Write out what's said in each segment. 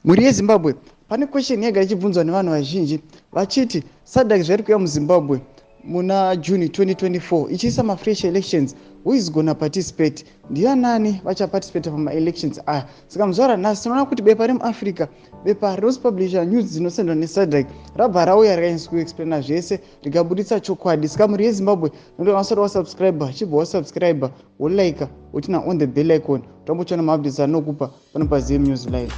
Muri yeZimbabwe pane question yega ichibvunzwa nevanhu vazhinji vachiti SADC zviri kuuya muZimbabwe muna June 2024 ichiisa mafresh elections, who is gonna participate? Ndianani vachaparticipate pama-elections aya? Saka muzuva ranhasi tinoona kuti bepa remuAfrica, bepa rinopublisha news dzinosendwa neSADC rabva rauya rikanyatsa kuexplaina zvese rikabuditsa chokwadi. Saka muri yeZimbabwe ndoda wasati wasubscriber chibva wasubscriber wolike wotina on the bell icon tambochiona maupdates anokupa pano paZim News Live.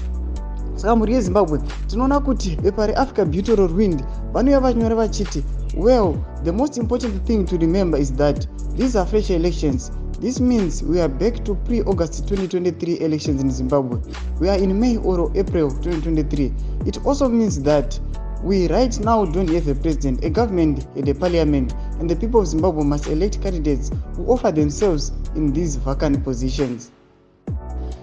Saka muri yeZimbabwe tinoona kuti bepa reAfrica Beautiful Wind vanouya vachinyora vachiti, well, the most important thing to remember is that these are fresh elections. This means we are back to pre-August 2023 elections in Zimbabwe. We are in May or April 2023. It also means that we right now don't have a president, a government, and a parliament, and the people of Zimbabwe must elect candidates who offer themselves in these vacant positions.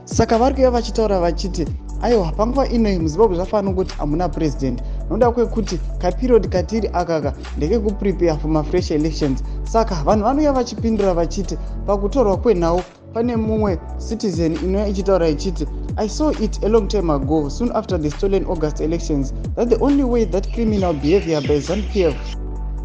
Saka vari kuuya vachitaura vachiti aiwa panguva ino muZimbabwe zvafanira kuti hamuna president, nokuda kwekuti kaperiod katiri akaka ndekekuprepare for mafresh elections. Saka vanhu vanouya vachipindura vachiti pakutorwa kwenhau pane mumwe citizen inouya ichitaura ichiti, I saw it a long time ago, soon after the stolen August elections, that the only way that criminal behavior by ZANU-PF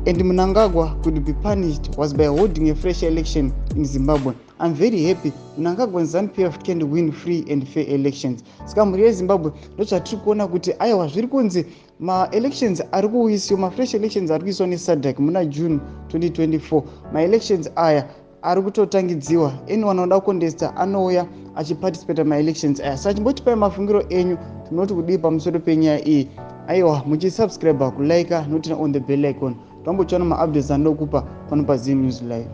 and Mnangagwa could be punished was by holding a fresh election in Zimbabwe. I'm very happy mnangagwa and ZANU-PF can win free and fair elections. Saka muri yeZimbabwe ndochati kuona kuti aiwa zviri kunzi ma-elections ari kuuyiswa, ma-fresh elections ari kuiswa neSADC muna June 2024. Ma-elections aya ari kutotangidziwa, anyone anoda kucontesta anouya achiparticipate ma-elections aya. Saka chimbotipai mafungiro enyu, tinoti kudii pamusoro penyaya iyi. Aiwa muchisubscribe, kulike notina on the bell icon tambochiona maupdates anokupa pano paZim News Live.